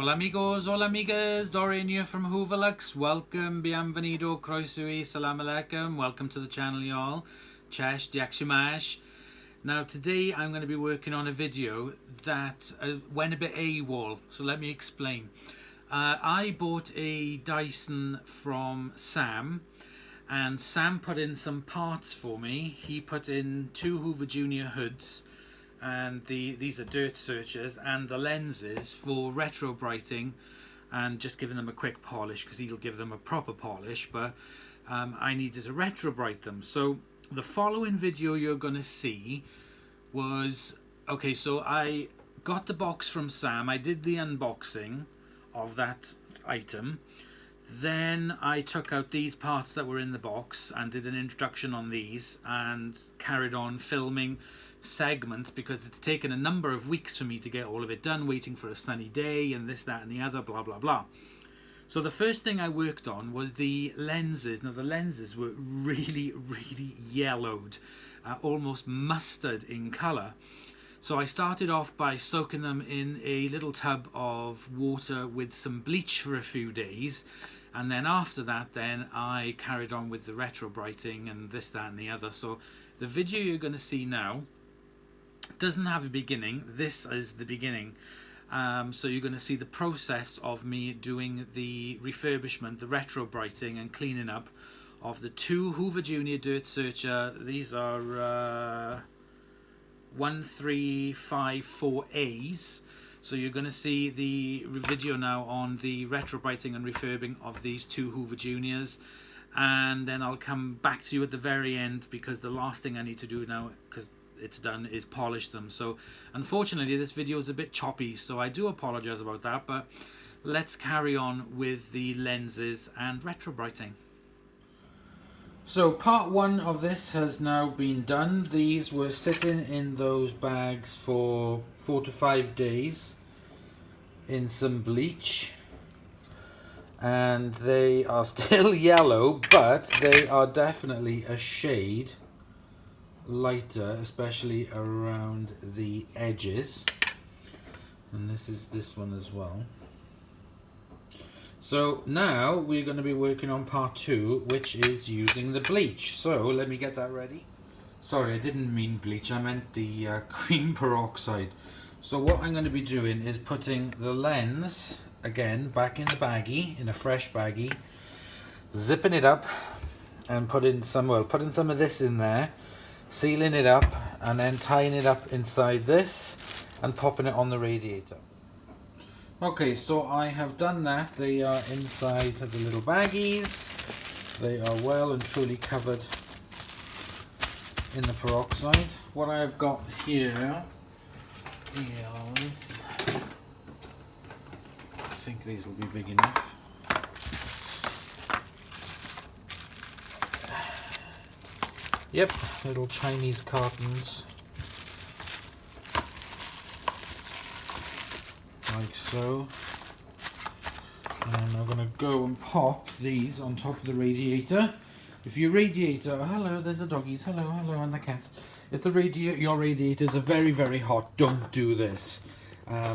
Hola amigos, hola amigas, Dorian here from Hoover. Welcome, bienvenido, croeso, salam alaikum, welcome to the channel y'all. Cześć, jak się masz? Now today I'm going to be working on a video that went a bit AWOL, so let me explain. I bought a Dyson from Sam, and Sam put in some parts for me. He put in 2 Hoover Junior hoods, and these are dirt searchers, and the lenses for retro-brightening, and just giving them a quick polish because he'll give them a proper polish, but I needed to retro-bright them. So the following video you're going to see was, okay, so I got the box from Sam, I did the unboxing of that item, then I took out these parts that were in the box and did an introduction on these and carried on filming segments because it's taken a number of weeks for me to get all of it done, waiting for a sunny day and this, that and the other, blah blah blah. So the first thing I worked on was the lenses. Now the lenses were really yellowed, almost mustard in colour. So I started off by soaking them in a little tub of water with some bleach for a few days, and then after that then I carried on with the retro-brightening and this, that and the other. So the video you're going to see now doesn't have a beginning. This is the beginning. So you're going to see the process of me doing the refurbishment, the retro-brightening and cleaning up of the 2 Hoover Junior Dirt Searcher. These are 1354As. So you're going to see the video now on the retro-brightening and refurbing of these 2 Hoover Juniors. And then I'll come back to you at the very end, because the last thing I need to do now, because it's done, is polish them. So unfortunately this video is a bit choppy, so I do apologize about that, but let's carry on with the lenses and retro-brightening. So part 1 of this has now been done. These were sitting in those bags for 4 to 5 days in some bleach, and they are still yellow, but they are definitely a shade lighter, especially around the edges, and this is this one as well. So now we're going to be working on part 2, which is using the bleach. So let me get that ready. Sorry, I didn't mean bleach, I meant the cream peroxide. So what I'm going to be doing is putting the lens again back in the baggie, in a fresh baggie, zipping it up and putting some of this in there, sealing it up, and then tying it up inside this and popping it on the radiator. Okay, so I have done that. They are inside the little baggies. They are well and truly covered in the peroxide. What I've got here is, I think these will be big enough. Yep, little Chinese cartons, like so. And I'm going to go and pop these on top of the radiator. If your radiator, oh, hello, there's the doggies, hello, and the cats. If your radiators are very hot, don't do this,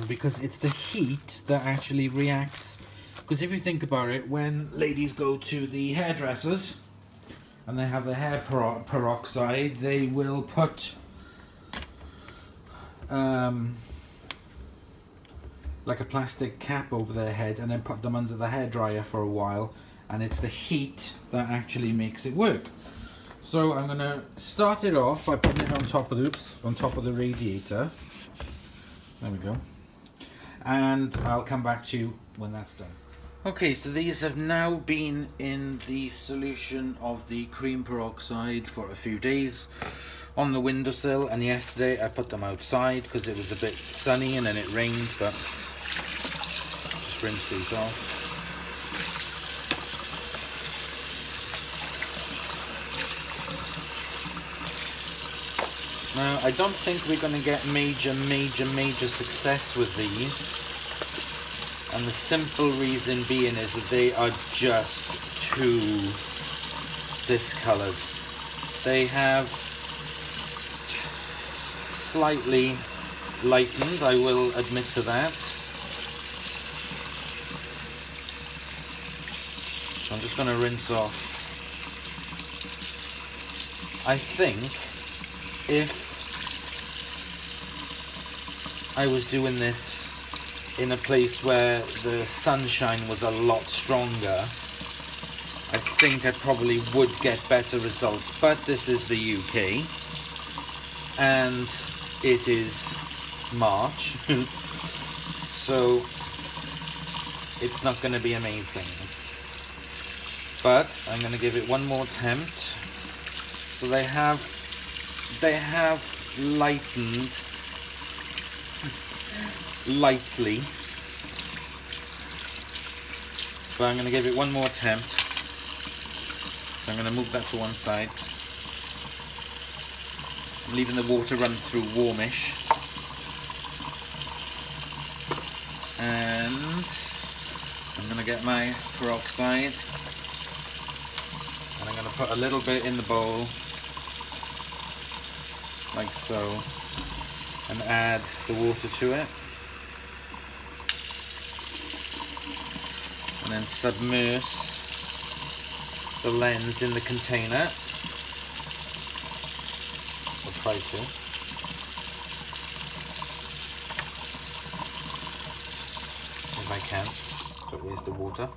because it's the heat that actually reacts. Because if you think about it, when ladies go to the hairdressers and they have the hair peroxide, they will put like a plastic cap over their head and then put them under the hairdryer for a while, and it's the heat that actually makes it work. So I'm going to start it off by putting it on top of the radiator. There we go. And I'll come back to you when that's done. Okay, so these have now been in the solution of the cream peroxide for a few days on the windowsill, and yesterday I put them outside because it was a bit sunny and then it rained, but just rinse these off. Now, I don't think we're going to get major success with these, and the simple reason being is that they are just too discoloured. They have slightly lightened, I will admit to that, So I'm just going to rinse off. I think if I was doing this in a place where the sunshine was a lot stronger, I think I probably would get better results. But this is the UK and it is March, so it's not going to be amazing. But I'm going to give it one more attempt. So they have lightened lightly, but I'm going to give it one more attempt. So I'm going to move that to one side. I'm leaving the water run through warmish, and I'm going to get my peroxide, and I'm going to put a little bit in the bowl like so, and add the water to it, and then submerge the lens in the container. I'll try to. If I can, don't waste the water.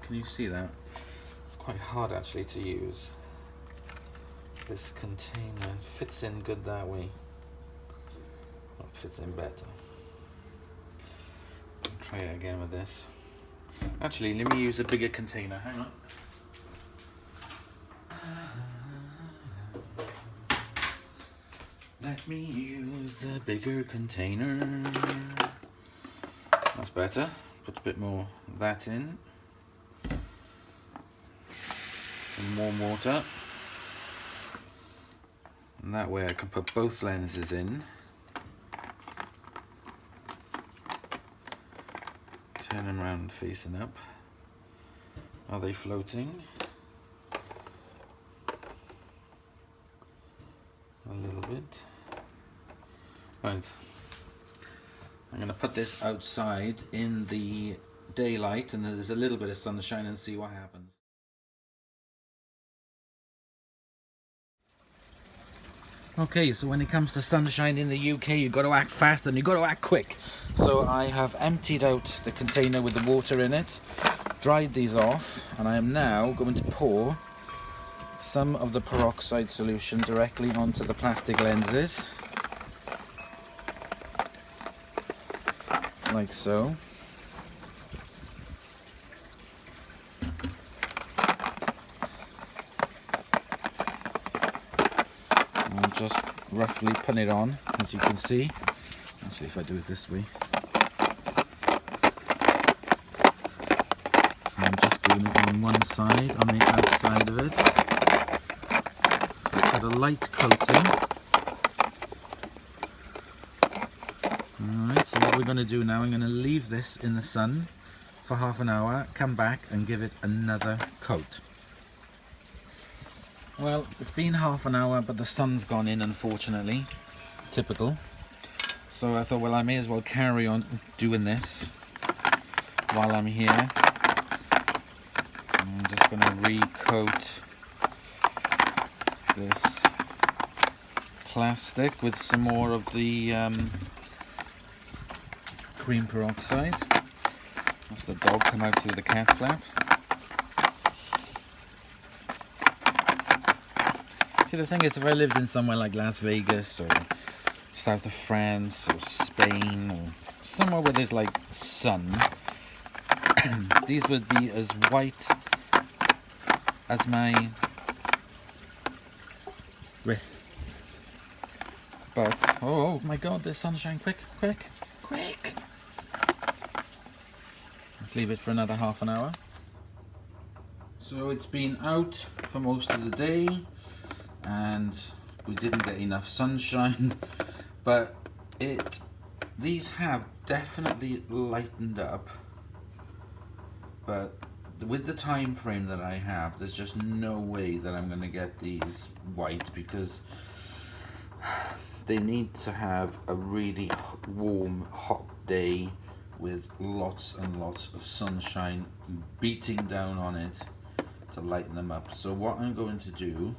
Can you see that? It's quite hard actually to use. This container fits in good that way. Well, it fits in better. I'll try it again with this. Actually, let me use a bigger container. Hang on. Let me use a bigger container. That's better. Put a bit more of that in. Some warm water. And that way I can put both lenses in. Turn them around facing up. Are they floating? A little bit. Right. I'm going to put this outside in the daylight, and there's a little bit of sunshine, and see what happens. Okay, so when it comes to sunshine in the UK, you've got to act fast and you've got to act quick. So I have emptied out the container with the water in it, dried these off, and I am now going to pour some of the peroxide solution directly onto the plastic lenses, like so. And just roughly put it on, as you can see. Actually, if I do it this way. So I'm just doing it on one side, on the outside of it. So it's got a light coating. Alright, so what we're going to do now, I'm going to leave this in the sun for half an hour, come back and give it another coat. Well, it's been half an hour, but the sun's gone in, unfortunately. Typical. So I thought, well, I may as well carry on doing this while I'm here. I'm just going to recoat this plastic with some more of the cream peroxide. That's the dog come out through the cat flap. See, the thing is, if I lived in somewhere like Las Vegas or south of France or Spain or somewhere where there's like sun, these would be as white as my wrists. But, oh my god, there's sunshine. Quick, quick, quick. Let's leave it for another half an hour. So it's been out for most of the day, and we didn't get enough sunshine, but these have definitely lightened up, but with the time frame that I have, there's just no way that I'm going to get these white, because they need to have a really warm, hot day with lots and lots of sunshine beating down on it to lighten them up. So what I'm going to do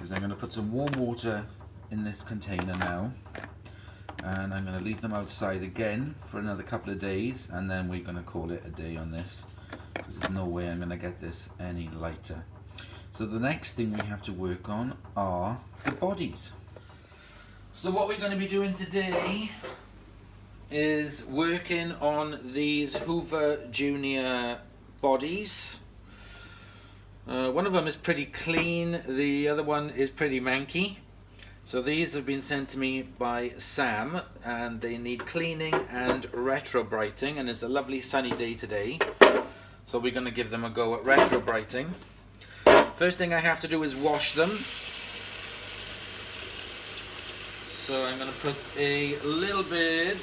is I'm going to put some warm water in this container now, and I'm going to leave them outside again for another couple of days, and then we're going to call it a day on this, because there's no way I'm going to get this any lighter. So the next thing we have to work on are the bodies. So what we're going to be doing today is working on these Hoover Junior bodies. One of them is pretty clean, the other one is pretty manky. So these have been sent to me by Sam, and they need cleaning and retro-brightening, and it's a lovely sunny day today, so we're going to give them a go at retro-brightening. First thing I have to do is wash them. So I'm going to put a little bit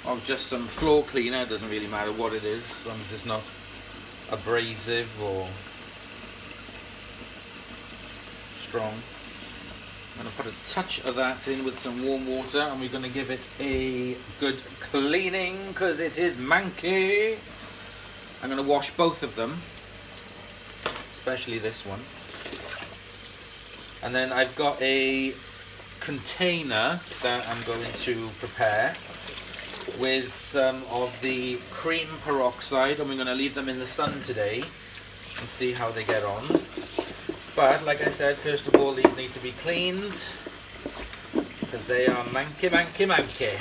of just some floor cleaner. It doesn't really matter what it is, as long as it's not abrasive or strong. I'm going to put a touch of that in with some warm water, and we're going to give it a good cleaning because it is manky. I'm going to wash both of them, especially this one. And then I've got a container that I'm going to prepare with some of the cream peroxide, and we're going to leave them in the sun today and see how they get on. But like I said, first of all, these need to be cleaned because they are manky, manky, manky.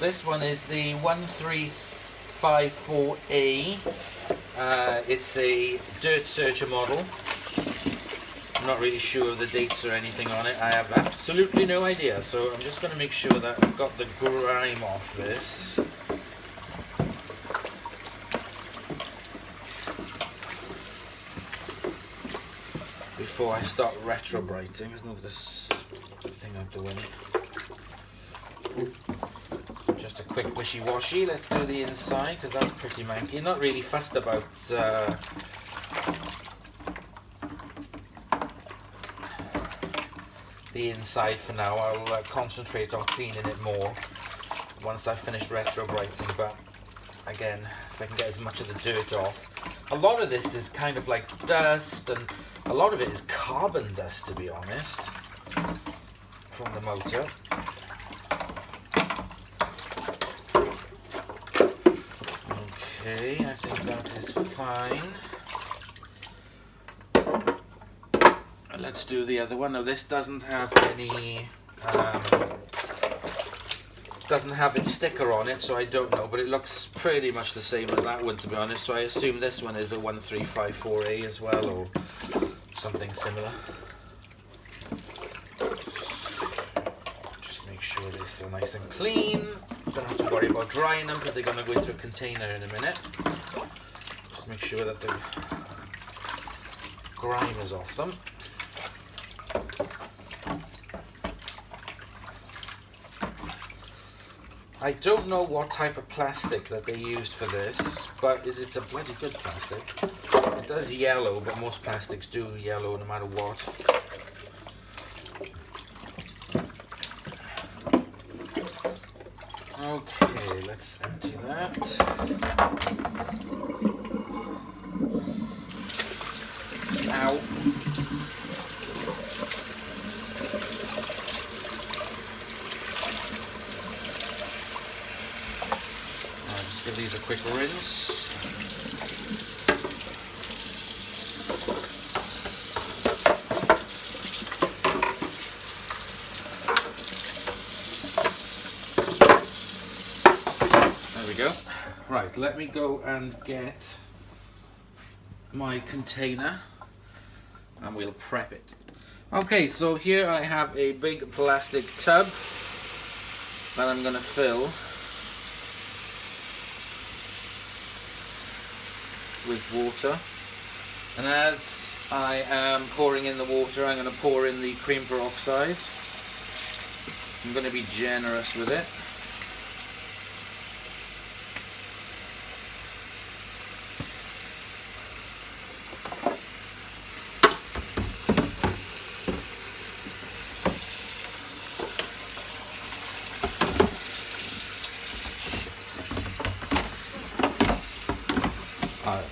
This one is the 1354A. It's a dirt searcher model. I'm not really sure of the dates or anything on it. I have absolutely no idea. So I'm just going to make sure that I've got the grime off this. Before I start retro-brightening, let's move this thing out the way. So just a quick wishy-washy. Let's do the inside because that's pretty manky. Not really fussed about the inside for now. I'll concentrate on cleaning it more once I finish retro-brightening. But again, if I can get as much of the dirt off. A lot of this is kind of like dust, and a lot of it is carbon dust, to be honest, from the motor. Okay, I think that is fine. Let's do the other one. Now this doesn't have any, doesn't have its sticker on it, so I don't know, but it looks pretty much the same as that one, to be honest. So I assume this one is a 1354A as well, or something similar. Just make sure these are nice and clean. Don't have to worry about drying them because they're going to go into a container in a minute. Just make sure that the grime is off them. I don't know what type of plastic that they used for this, but it's a bloody good plastic. It does yellow, but most plastics do yellow no matter what. Okay, let's empty that. Ow. Give these a quick rinse. There we go. Right, let me go and get my container and we'll prep it. Okay, so here I have a big plastic tub that I'm going to fill with water, and as I am pouring in the water, I'm going to pour in the cream peroxide. I'm going to be generous with it.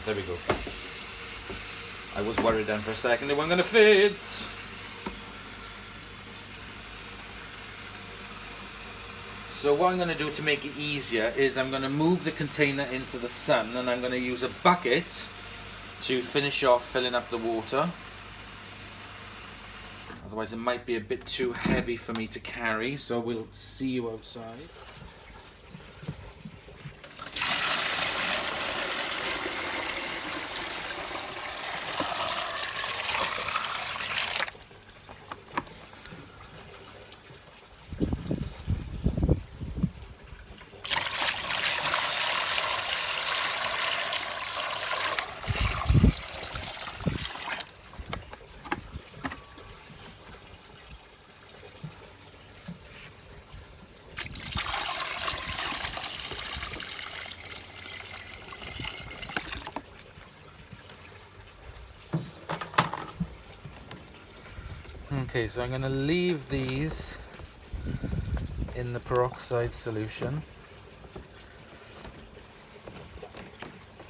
There we go. I was worried then for a second they weren't going to fit. So what I'm going to do to make it easier is I'm going to move the container into the sun, and I'm going to use a bucket to finish off filling up the water. Otherwise it might be a bit too heavy for me to carry, so we'll see you outside. Okay, so I'm going to leave these in the peroxide solution.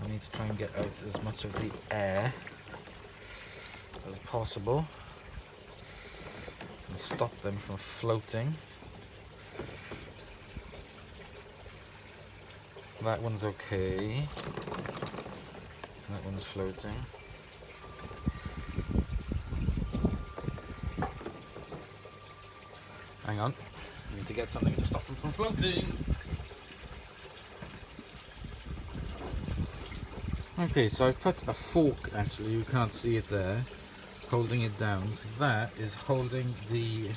I need to try and get out as much of the air as possible and stop them from floating. That one's okay. That one's floating. Hang on, I need to get something to stop them from floating. Okay, so I've put a fork, actually, you can't see it there, holding it down. So that is holding the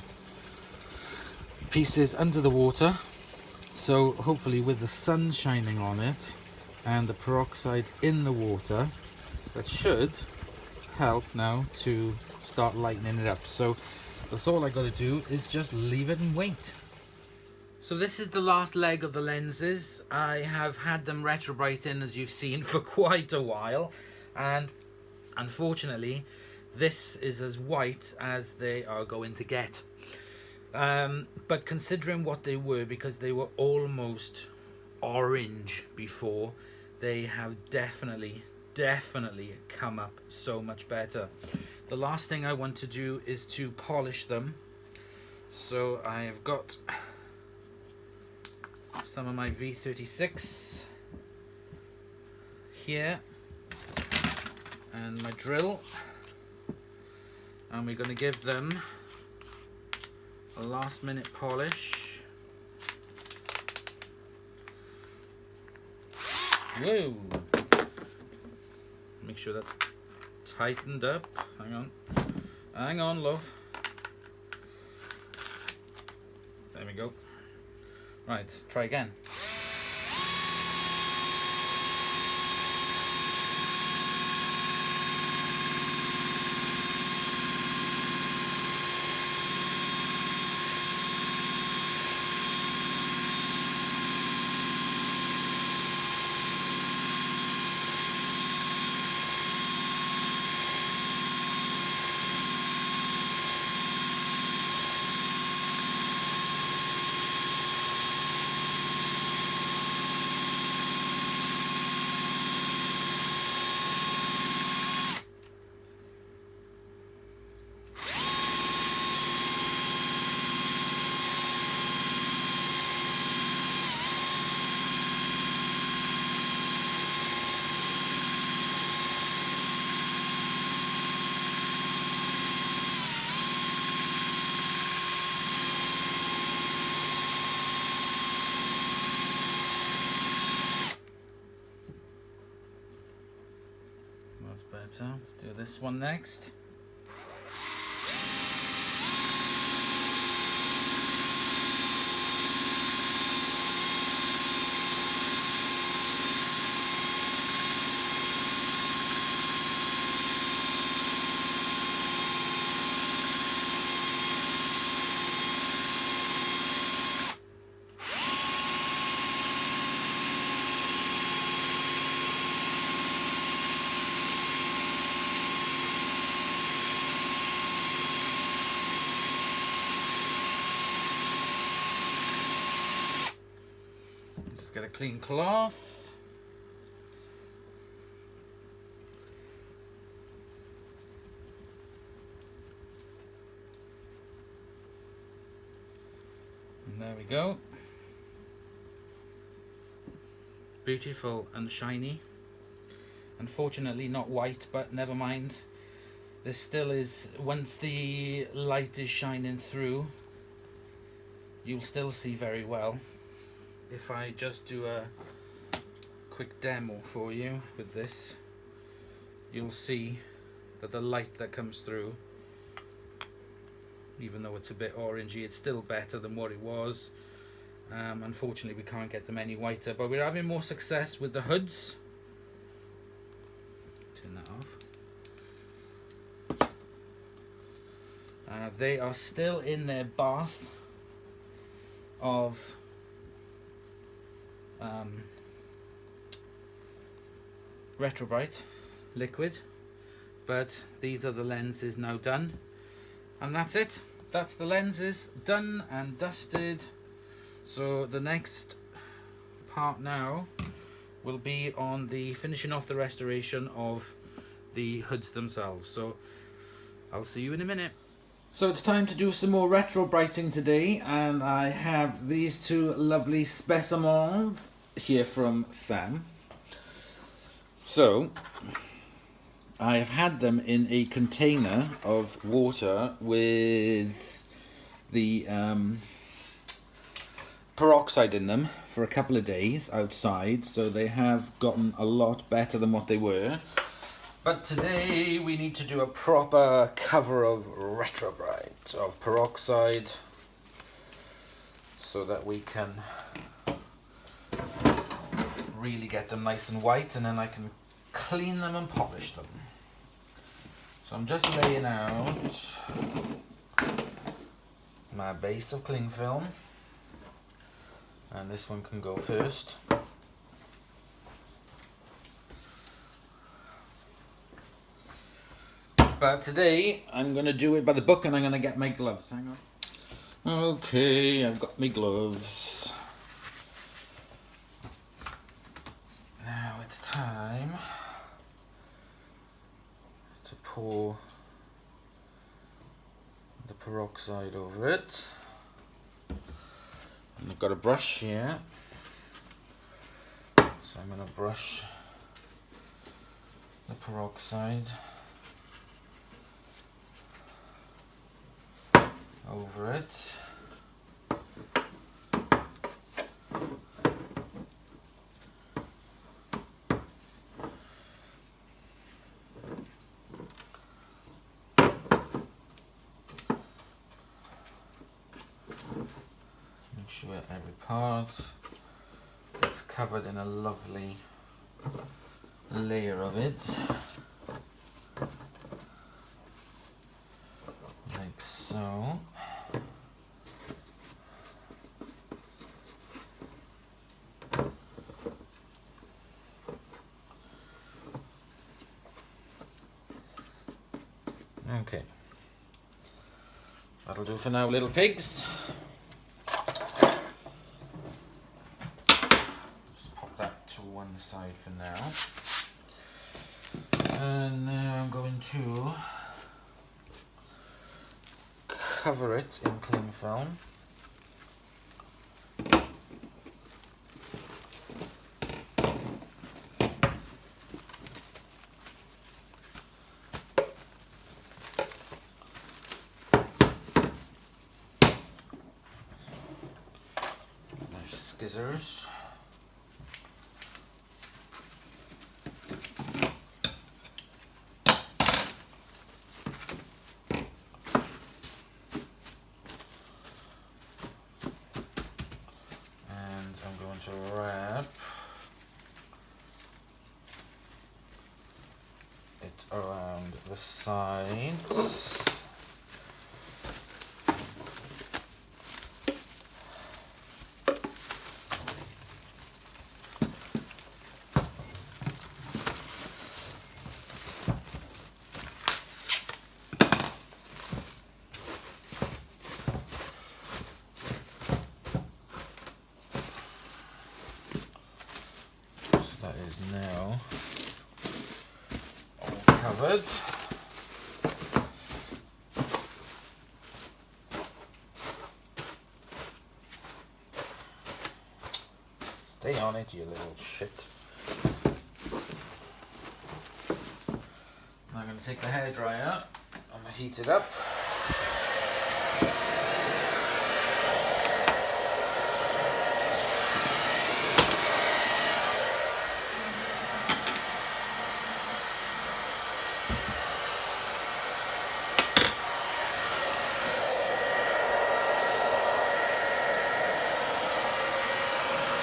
pieces under the water. So hopefully with the sun shining on it and the peroxide in the water, that should help now to start lightening it up. So that's all I got to do is just leave it and wait. So this is the last leg of the lenses. I have had them retro-brighten, as you've seen, for quite a while, and unfortunately this is as white as they are going to get. But considering what they were, because they were almost orange before, they have definitely come up so much better. The last thing I want to do is to polish them. So I have got some of my V36 here and my drill, and we're going to give them a last minute polish. Whoa! Make sure that's tightened up. Hang on, love. There we go. Right, try again. Let's do this one next. Get a clean cloth. There we go. Beautiful and shiny. Unfortunately not white, but never mind. This still is, once the light is shining through, you'll still see very well. If I just do a quick demo for you with this, you'll see that the light that comes through, even though it's a bit orangey, it's still better than what it was. Unfortunately we can't get them any whiter, but we're having more success with the hoods. Turn that off. They are still in their bath of Retro-brite liquid, but these are the lenses now done, and that's it. That's the lenses done and dusted. So the next part now will be on the finishing off the restoration of the hoods themselves. So I'll see you in a minute. So it's time to do some more retro-brighting today, and I have these two lovely specimens here from Sam. So I have had them in a container of water with the peroxide in them for a couple of days outside, so they have gotten a lot better than what they were. But today we need to do a proper cover of Retro-brite, of peroxide, so that we can really get them nice and white, and then I can clean them and polish them. So I'm just laying out my base of cling film, and this one can go first. But today I'm going to do it by the book, and I'm going to get my gloves. Hang on. Okay, I've got my gloves. Now it's time to pour the peroxide over it. And I've got a brush here, so I'm going to brush the peroxide over it. Make sure every part gets covered in a lovely layer of it, like so. Okay, that'll do for now, little pigs. Just pop that to one side for now. And now I'm going to cover it in cling film. Scissors. And I'm going to wrap it around the sides. That is now all covered. Stay on it, you little shit. I'm going to take the hairdryer, I'm going to heat it up.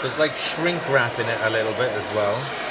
There's like shrink wrap in it a little bit as well.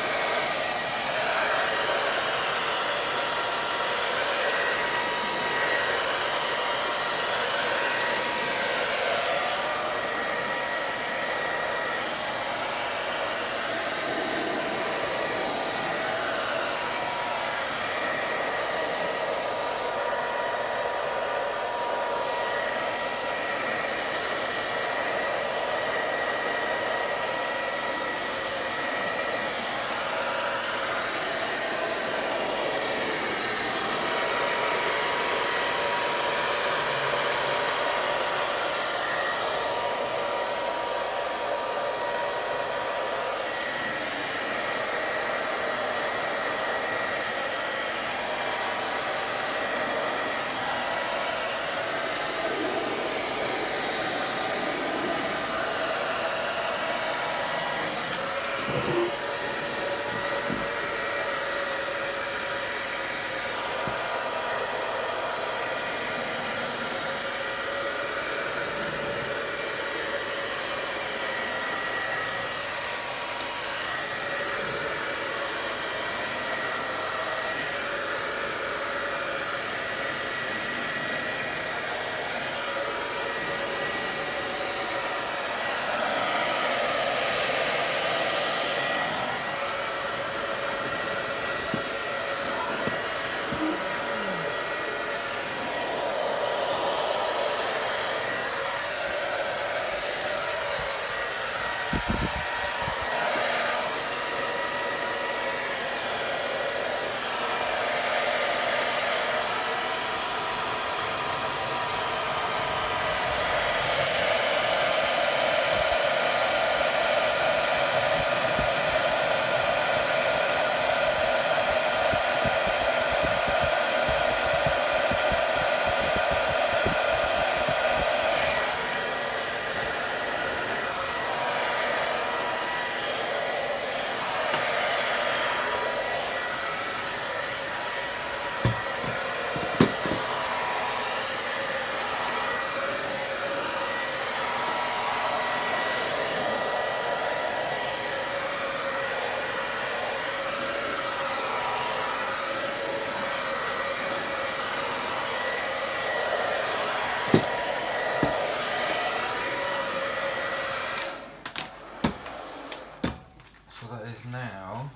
Now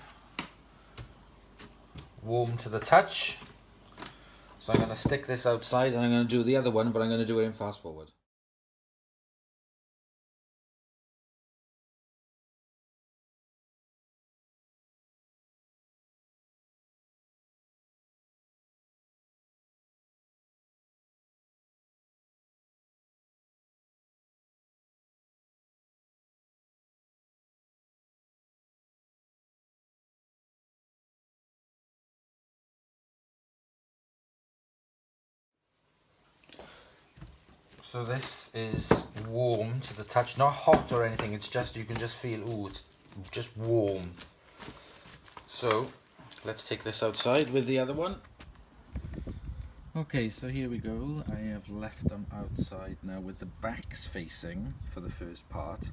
warm to the touch, so I'm going to stick this outside and I'm going to do the other one, but I'm going to do it in fast forward. So this is warm to the touch, not hot or anything, it's just, you can just feel, ooh, it's just warm. So let's take this outside with the other one. Okay, so here we go. I have left them outside now with the backs facing for the first part.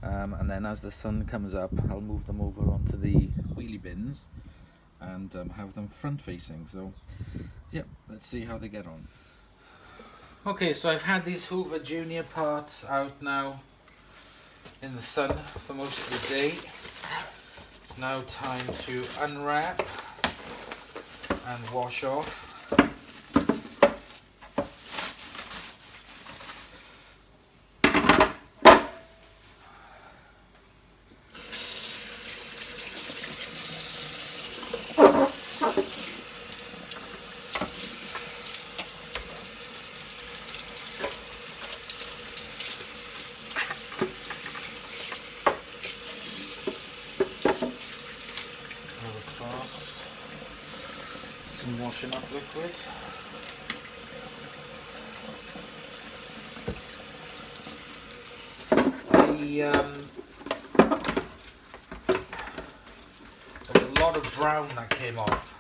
And then as the sun comes up, I'll move them over onto the wheelie bins and have them front facing. So yeah, let's see how they get on. Okay, so I've had these Hoover Junior parts out now in the sun for most of the day. It's now time to unwrap and wash off. washing up liquid. There's a lot of brown that came off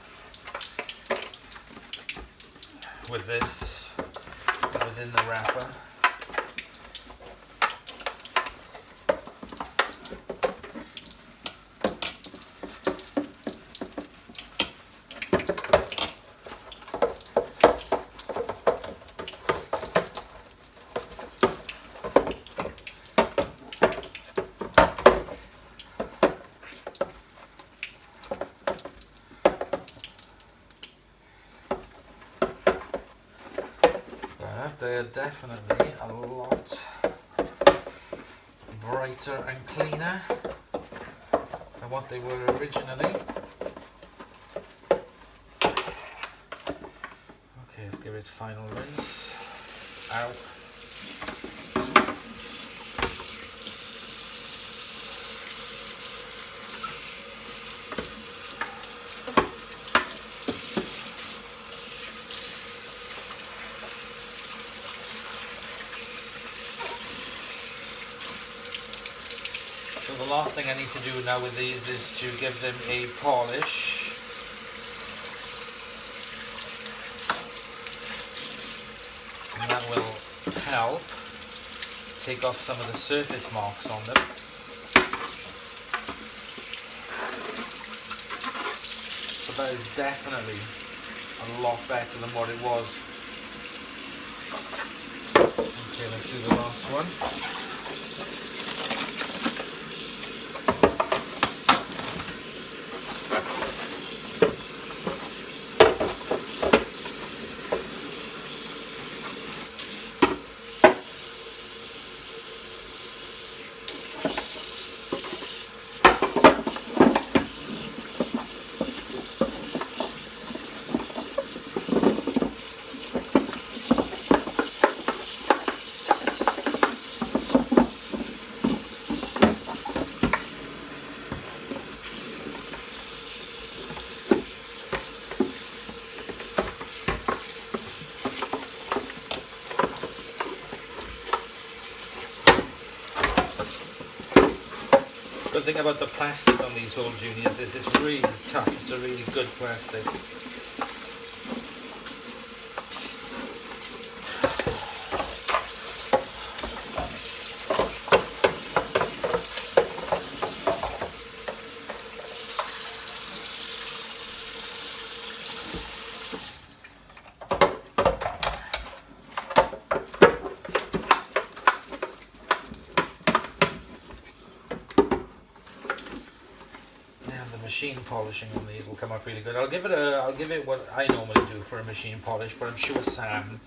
with this that was in the wrapper. They're definitely a lot brighter and cleaner than what they were originally. Okay, let's give it its final rinse. Ow. So the last thing I need to do now with these is to give them a polish. And that will help take off some of the surface marks on them. So that is definitely a lot better than what it was. Okay, let's do the last one. The thing about the plastic on these Old Juniors is it's really tough. It's a really good plastic. Machine polishing on these will come up really good. I'll give it what I normally do for a machine polish, but I'm sure Sam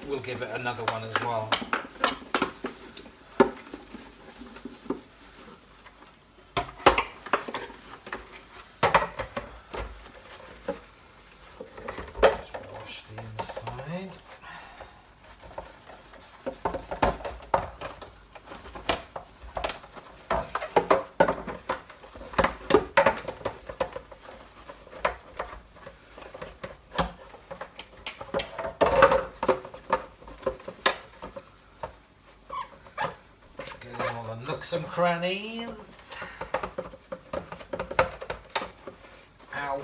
will give it another one as well. Just wash the inside. Nooks and crannies. Ow.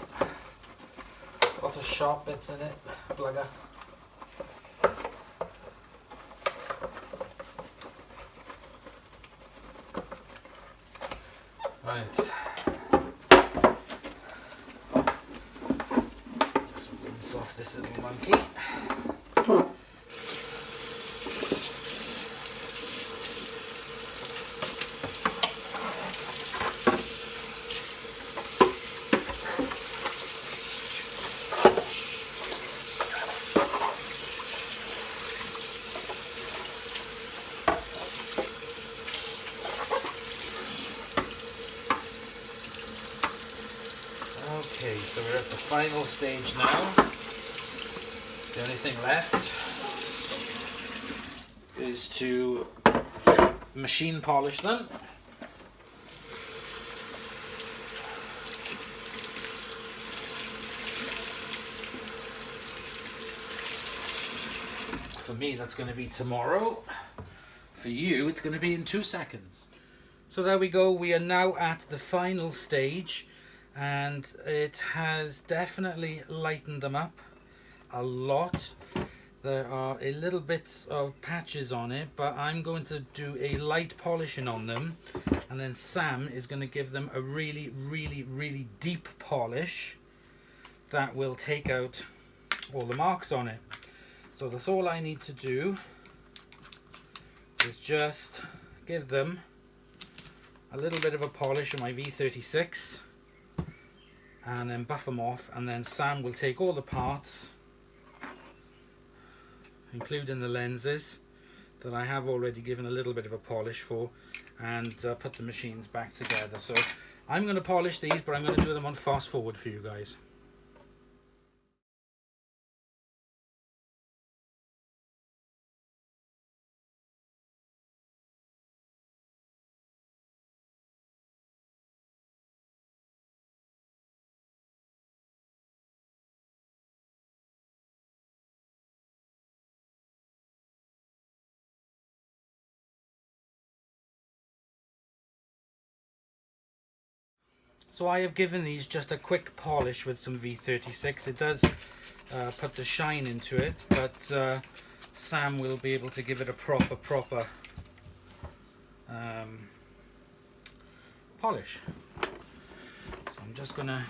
Lots of sharp bits in it. Blugger. Right. Let's rinse off this little monkey. Okay, so we're at the final stage now. The only thing left is to machine polish them. for me that's going to be tomorrow. For you it's going to be in 2 seconds. So there we go, we are now at the final stage, and it has definitely lightened them up a lot. There are a little bits of patches on it, but I'm going to do a light polishing on them, and then Sam is going to give them a really deep polish that will take out all the marks on it. So that's all I need to do, is just give them a little bit of a polish on my V36 and then buff them off, and then Sam will take all the parts, including the lenses that I have already given a little bit of a polish for, and put the machines back together. So I'm going to polish these, but I'm going to do them on fast forward for you guys. So I have given these just a quick polish with some V36. It does put the shine into it, but Sam will be able to give it a proper polish. So I'm just going to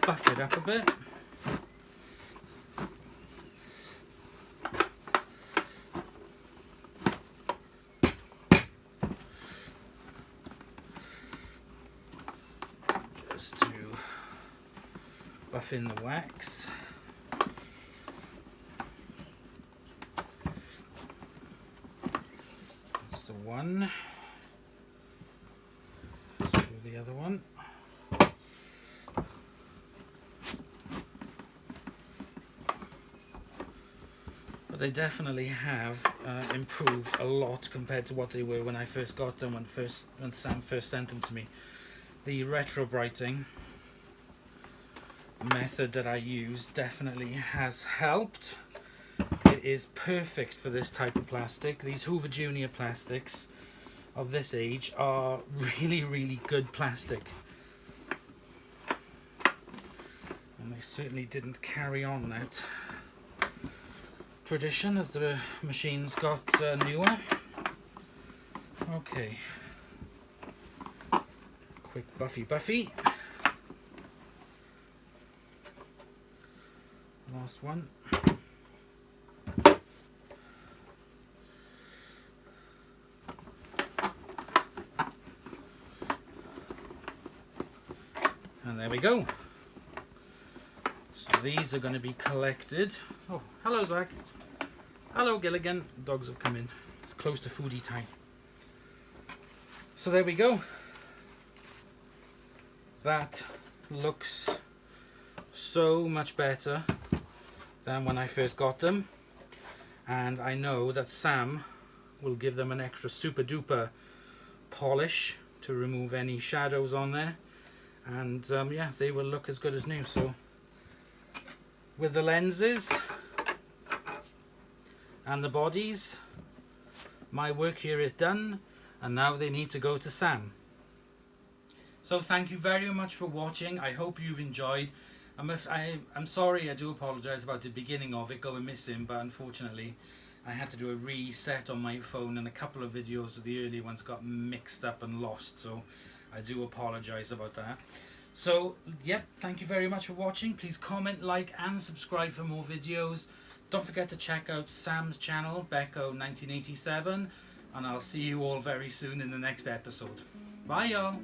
buff it up a bit. Just to buff in the wax. That's the one. Let's do the other one. But they definitely have improved a lot compared to what they were when I first got them, when Sam first sent them to me. The retro-brightening method that I use definitely has helped. It is perfect for this type of plastic. These Hoover Junior plastics of this age are really good plastic. And they certainly didn't carry on that tradition as the machines got newer. Okay. Quick buffy. Last one. And there we go. So these are going to be collected. Oh, hello Zach. Hello Gilligan. Dogs have come in. It's close to foodie time. So there we go. That looks so much better than when I first got them, and I know that Sam will give them an extra super duper polish to remove any shadows on there, and yeah, they will look as good as new. So with the lenses and the bodies, my work here is done, and now they need to go to Sam. So thank you very much for watching. I hope you've enjoyed. I'm sorry, I do apologise about the beginning of it going missing, but unfortunately I had to do a reset on my phone, and a couple of videos of the earlier ones got mixed up and lost, so I do apologise about that. So yep, thank you very much for watching. Please comment, like and subscribe for more videos. Don't forget to check out Sam's channel, BEKO1987, and I'll see you all very soon in the next episode. Bye y'all.